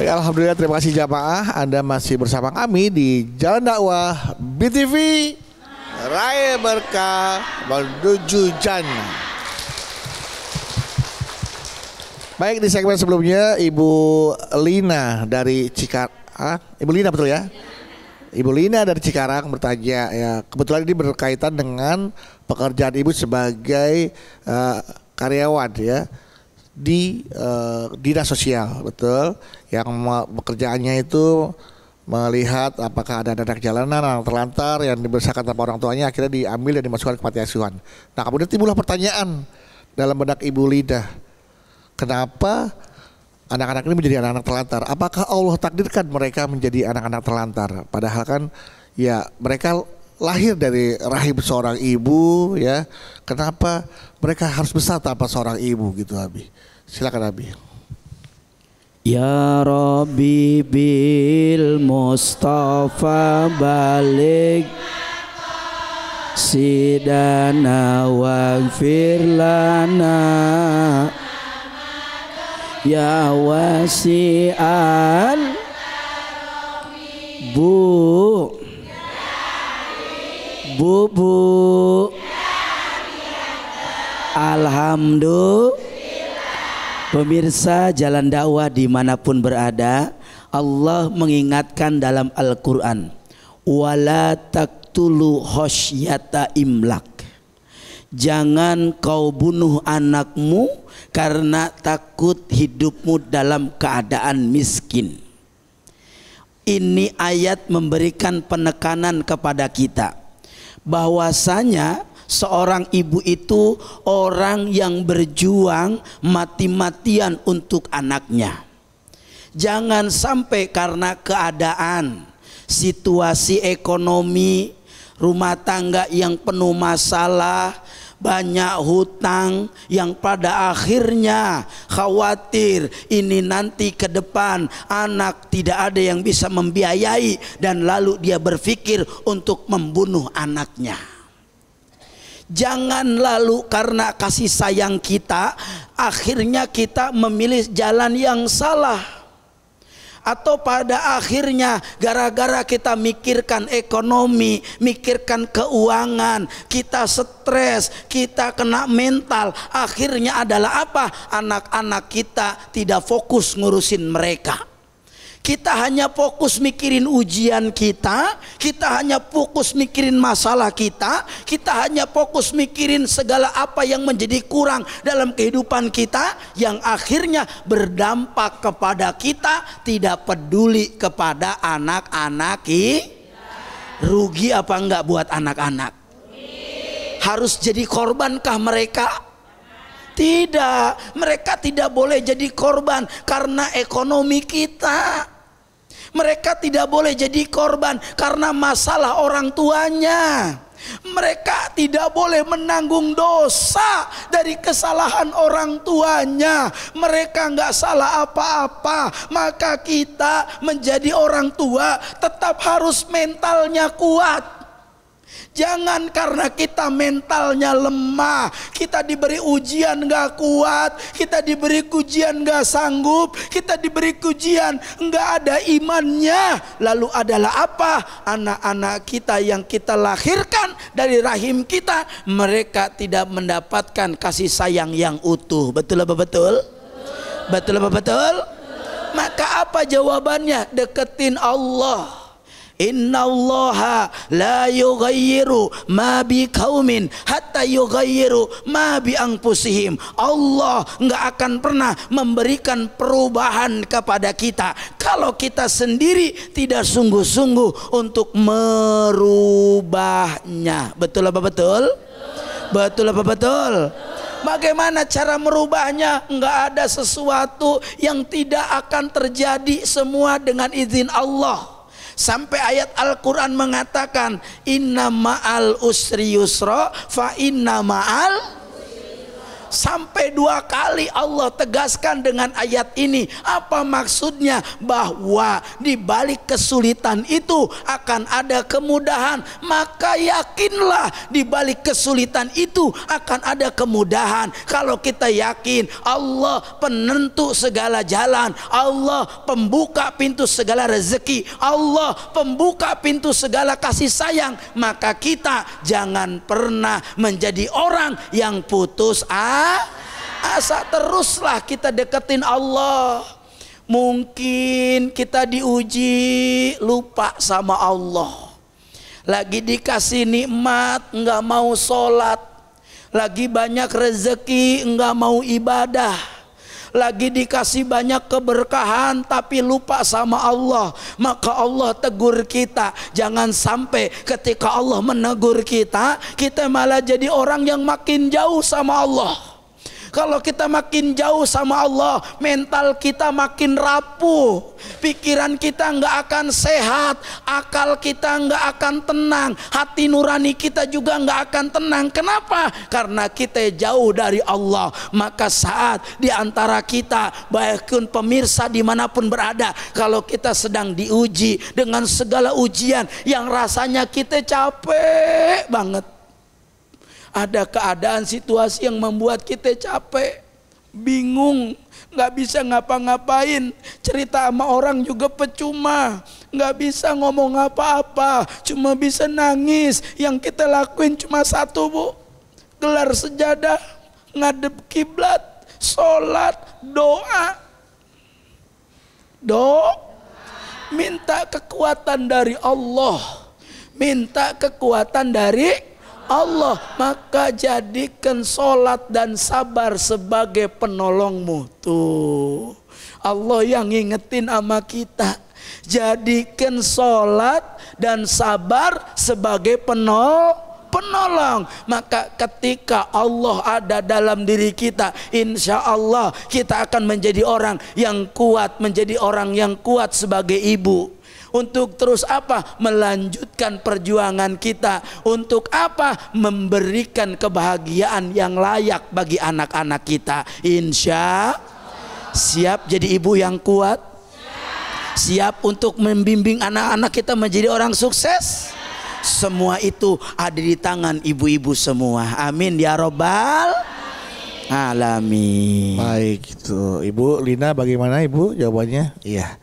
Baik, alhamdulillah, terima kasih jamaah. Anda masih bersama kami di Jalan Dakwah BTV Raya Berkah menuju Jannah. Baik, di segmen sebelumnya Ibu Lina dari Cikarang, Ibu Lina betul ya? Ibu Lina dari Cikarang bertanya ya, kebetulan ini berkaitan dengan pekerjaan Ibu sebagai karyawan ya di dinas sosial, betul, yang pekerjaannya itu melihat apakah ada anak jalanan, anak terlantar yang dibesarkan tanpa orang tuanya akhirnya diambil dan dimasukkan ke panti asuhan. Nah, kemudian timbullah pertanyaan dalam benak Ibu Lida, kenapa anak-anak ini menjadi anak-anak terlantar? Apakah Allah takdirkan mereka menjadi anak-anak terlantar? Padahal kan ya mereka lahir dari rahim seorang ibu ya. Kenapa mereka harus besar tanpa seorang ibu gitu, Abi? Silakan, Abi. Ya Rabbi bil Mustafa balik sidana waghfir lana ya wasi'al bu alhamdulillah. Pemirsa Jalan Dakwah dimanapun berada, Allah mengingatkan dalam Al-Quran, wala taqtulu khosyata imlak, jangan kau bunuh anakmu karena takut hidupmu dalam keadaan miskin. Ini ayat memberikan penekanan kepada kita bahwasanya seorang ibu itu orang yang berjuang mati-matian untuk anaknya. Jangan sampai karena keadaan, situasi ekonomi, rumah tangga yang penuh masalah, banyak hutang yang pada akhirnya khawatir ini nanti ke depan anak tidak ada yang bisa membiayai, dan lalu dia berpikir untuk membunuh anaknya. Jangan lalu karena kasih sayang kita akhirnya kita memilih jalan yang salah, atau pada akhirnya gara-gara kita mikirkan ekonomi, mikirkan keuangan, kita stres, kita kena mental, akhirnya adalah apa? Anak-anak kita tidak fokus ngurusin mereka. Kita hanya fokus mikirin ujian kita hanya fokus mikirin masalah kita hanya fokus mikirin segala apa yang menjadi kurang dalam kehidupan kita, yang akhirnya berdampak kepada kita tidak peduli kepada anak-anak. Rugi apa enggak buat anak-anak? Harus jadi korbankah mereka? Tidak, mereka tidak boleh jadi korban karena ekonomi kita. Mereka tidak boleh jadi korban karena masalah orang tuanya. Mereka tidak boleh menanggung dosa dari kesalahan orang tuanya. Mereka nggak salah apa-apa. Maka kita menjadi orang tua tetap harus mentalnya kuat. Jangan karena kita mentalnya lemah, kita diberi ujian gak kuat, kita diberi ujian gak sanggup, kita diberi ujian gak ada imannya, lalu adalah apa? Anak-anak kita yang kita lahirkan dari rahim kita, mereka tidak mendapatkan kasih sayang yang utuh. Betul apa betul? Betul apa betul? Maka apa jawabannya? Deketin Allah. Innallaha la yughayyiru ma bi qaumin hatta yughayyiru ma bi anfusihim. Allah enggak akan pernah memberikan perubahan kepada kita kalau kita sendiri tidak sungguh-sungguh untuk merubahnya. Betul apa betul? Betul apa betul? Bagaimana cara merubahnya? Enggak ada sesuatu yang tidak akan terjadi, semua dengan izin Allah. Sampai ayat Al-Quran mengatakan inna ma'al usri yusra fa inna ma'al, sampai 2 kali Allah tegaskan dengan ayat ini. Apa maksudnya? Bahwa di balik kesulitan itu akan ada kemudahan. Maka yakinlah di balik kesulitan itu akan ada kemudahan. Kalau kita yakin Allah penentu segala jalan, Allah pembuka pintu segala rezeki, Allah pembuka pintu segala kasih sayang, maka kita jangan pernah menjadi orang yang putus asa. Teruslah kita deketin Allah. Mungkin kita diuji lupa sama Allah, lagi dikasih nikmat nggak mau sholat, lagi banyak rezeki nggak mau ibadah, lagi dikasih banyak keberkahan tapi lupa sama Allah. Maka Allah tegur kita. Jangan sampai ketika Allah menegur kita, kita malah jadi orang yang makin jauh sama Allah. Kalau kita makin jauh sama Allah, mental kita makin rapuh, pikiran kita nggak akan sehat, akal kita nggak akan tenang, hati nurani kita juga nggak akan tenang. Kenapa? Karena kita jauh dari Allah. Maka saat di antara kita, bahkan pemirsa dimanapun berada, kalau kita sedang diuji dengan segala ujian yang rasanya kita capek banget, ada keadaan situasi yang membuat kita capek, bingung, nggak bisa ngapa-ngapain, cerita sama orang juga percuma, nggak bisa ngomong apa-apa, cuma bisa nangis. Yang kita lakuin cuma satu, Bu, gelar sejadah, ngadep kiblat, sholat, minta kekuatan dari Allah, minta kekuatan dari Allah. Maka jadikan sholat dan sabar sebagai penolongmu. Tuh, Allah yang ngingetin sama kita. Jadikan sholat dan sabar sebagai penolong. Maka ketika Allah ada dalam diri kita, insya Allah kita akan menjadi orang yang kuat, menjadi orang yang kuat sebagai ibu. Untuk terus apa? Melanjutkan perjuangan kita. Untuk apa? Memberikan kebahagiaan yang layak bagi anak-anak kita. Insya siap jadi ibu yang kuat? Siap untuk membimbing anak-anak kita menjadi orang sukses? Semua itu ada di tangan ibu-ibu semua. Amin ya robbal alamin. Baik, itu Ibu Lina, bagaimana Ibu jawabannya? Iya,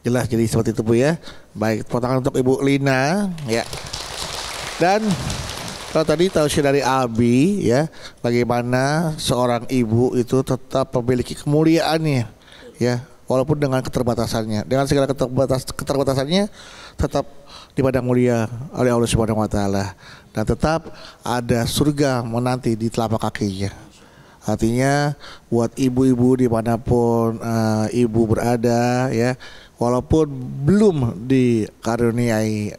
jelas jadi seperti itu Bu ya. Baik, tepuk tangan untuk Ibu Lina ya. Dan kalau tadi tausiah dari Abi ya, bagaimana seorang ibu itu tetap memiliki kemuliaannya ya, walaupun dengan keterbatasannya, dengan segala keterbatasannya tetap dipandang mulia oleh Allah Subhanahu wa taala, dan tetap ada surga menanti di telapak kakinya. Artinya buat ibu-ibu dimanapun ibu berada ya, walaupun belum dikaruniai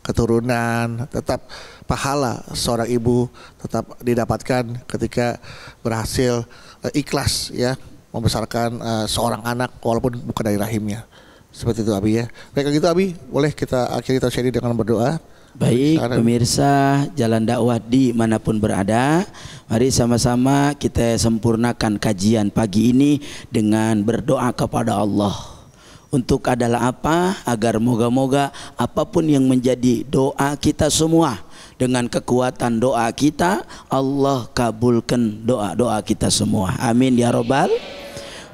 keturunan, tetap pahala seorang ibu tetap didapatkan ketika berhasil ikhlas ya membesarkan seorang anak walaupun bukan dari rahimnya. Seperti itu Abi ya. Baik, gitu Abi, boleh kita akhiri tausiah ini dengan berdoa. Baik pemirsa Jalan Dakwah di manapun berada, mari sama-sama kita sempurnakan kajian pagi ini dengan berdoa kepada Allah. Untuk adalah apa? Agar moga-moga apapun yang menjadi doa kita semua, dengan kekuatan doa kita Allah kabulkan doa-doa kita semua. Amin ya robbal.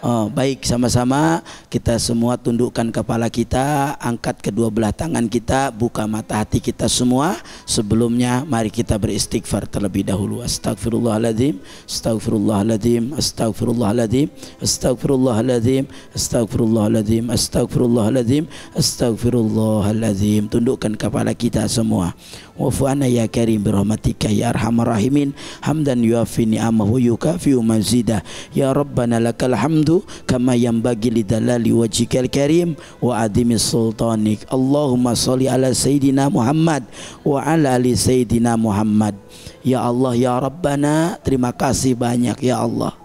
Baik, sama-sama kita semua tundukkan kepala kita, angkat kedua belah tangan kita, buka mata hati kita semua. Sebelumnya mari kita beristighfar terlebih dahulu. Astagfirullahaladzim, astagfirullahaladzim, astagfirullahaladzim, astagfirullahaladzim, astagfirullahaladzim, astagfirullahaladzim, astagfirullahaladzim. Tundukkan kepala kita semua. Wa'fu anna ya karim birahmatika ya arhamar rahimin, hamdan yuafi ni'amahu yukafi'u mazidah. Ya Rabbana lakal hamdu kama yanbaghi lidalali wajhikal karim wa adimi sultanik. Allahumma sholli ala sayyidina Muhammad wa ala ali sayyidina Muhammad. Ya Allah ya Rabbana, terima kasih banyak ya Allah.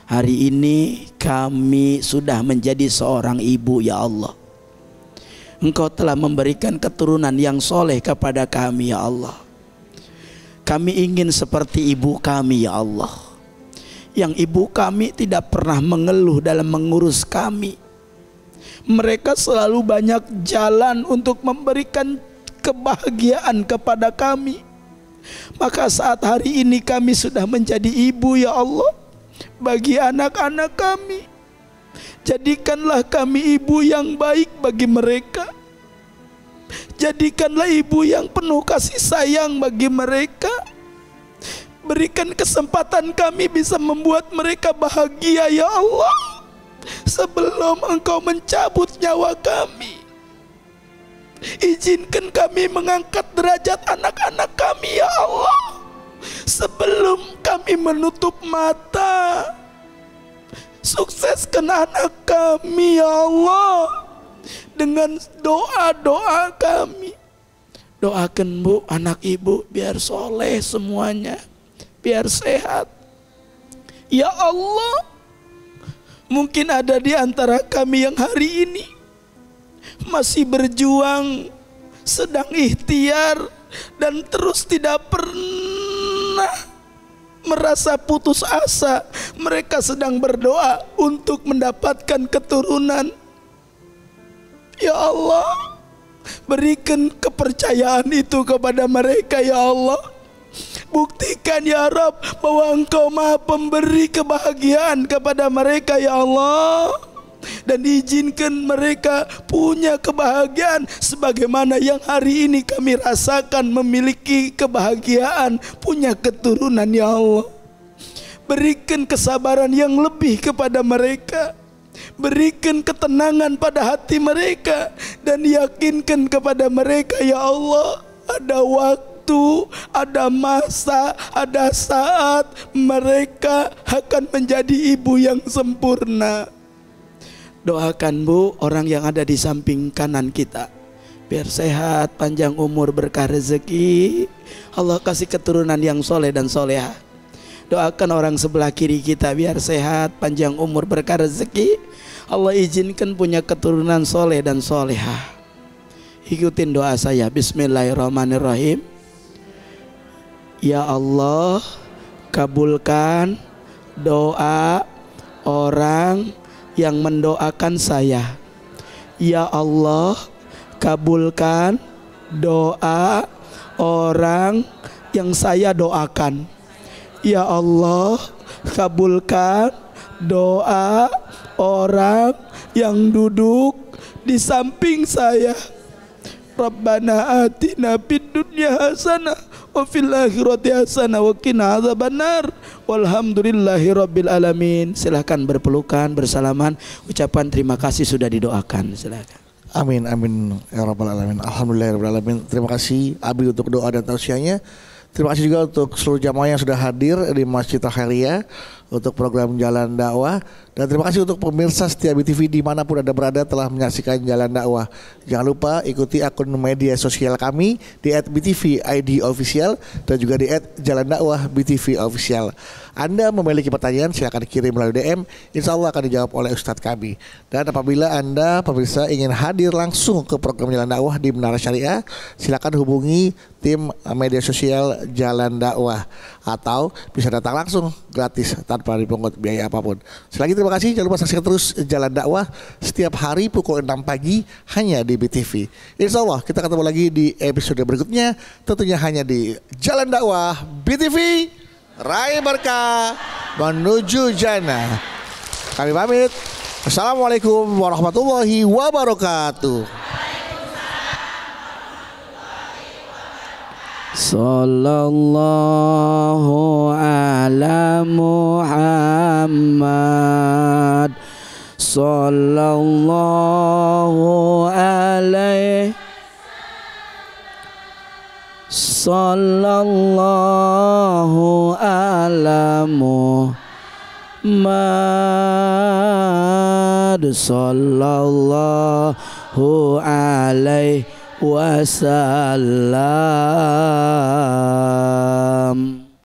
Hari ini kami sudah menjadi seorang ibu ya Allah. Engkau telah memberikan keturunan yang soleh kepada kami ya Allah. Kami ingin seperti ibu kami ya Allah, yang ibu kami tidak pernah mengeluh dalam mengurus kami. Mereka selalu banyak jalan untuk memberikan kebahagiaan kepada kami. Maka saat hari ini kami sudah menjadi ibu ya Allah bagi anak-anak kami. Jadikanlah kami ibu yang baik bagi mereka. Jadikanlah ibu yang penuh kasih sayang bagi mereka. Berikan kesempatan kami bisa membuat mereka bahagia ya Allah, sebelum Engkau mencabut nyawa kami. Izinkan kami mengangkat derajat anak-anak kami ya Allah, sebelum kami menutup mata. Sukseskan anak kami ya Allah dengan doa-doa kami. Doakan Bu, anak ibu biar soleh semuanya, biar sehat ya Allah. Mungkin ada di antara kami yang hari ini masih berjuang, sedang ikhtiar, dan terus tidak pernah merasa putus asa. Mereka sedang berdoa untuk mendapatkan keturunan. Ya Allah, berikan kepercayaan itu kepada mereka ya Allah. Buktikan ya Rabb bahwa Engkau Maha Pemberi kebahagiaan kepada mereka ya Allah. Dan izinkan mereka punya kebahagiaan sebagaimana yang hari ini kami rasakan, memiliki kebahagiaan, punya keturunan ya Allah. Berikan kesabaran yang lebih kepada mereka. Berikan ketenangan pada hati mereka. Dan yakinkan kepada mereka ya Allah, ada waktu, ada masa, ada saat mereka akan menjadi ibu yang sempurna. Doakan Bu orang yang ada di samping kanan kita, biar sehat, panjang umur, berkah rezeki. Allah kasih keturunan yang soleh dan soleha. Doakan orang sebelah kiri kita biar sehat, panjang umur, berkah rezeki. Allah izinkan punya keturunan soleh dan soleha. Ikutin doa saya. Bismillahirrahmanirrahim. Ya Allah, kabulkan doa orang yang mendoakan saya. Ya Allah, kabulkan doa orang yang saya doakan. Ya Allah, kabulkan doa orang yang duduk di samping saya. Rabbana atina fid dunya hasanah wa fil akhirati hasanah wa qina adzabannar. Walhamdulillahi rabbil alamin. Silahkan berpelukan, bersalaman, ucapan terima kasih sudah didoakan. Silahkan. Amin amin ya rabbal alamin. Alhamdulillahirabbil alamin. Terima kasih Abi untuk doa dan tausiahnya. Terima kasih juga untuk seluruh jamaah yang sudah hadir di Masjid Al-Khairiyah untuk program Jalan Dakwah. Dan terima kasih untuk pemirsa setia BTV dimanapun Anda berada telah menyaksikan Jalan Dakwah. Jangan lupa ikuti akun media sosial kami di @BTV_ID_official dan juga di @JalanDakwah_BTV_official. Anda memiliki pertanyaan silakan kirim melalui DM, insya Allah akan dijawab oleh Ustadz kami. Dan apabila Anda pemirsa ingin hadir langsung ke program Jalan Dakwah di Menara Syariah, silakan hubungi tim media sosial Jalan Dakwah atau bisa datang langsung gratis tanpa dipungut biaya apapun. Sekali lagi terima kasih, jangan lupa saksikan terus Jalan Dakwah setiap hari pukul 6 pagi hanya di BTV. Insya Allah kita ketemu lagi di episode berikutnya, tentunya hanya di Jalan Dakwah BTV. Raih berkah menuju jannah. Kami pamit. Assalamualaikum warahmatullahi wabarakatuh. Sallallahu ala Muhammad. Sallallahu alaihi. Sallallahu ala Muhammad. Sallallahu alaihi wasallam.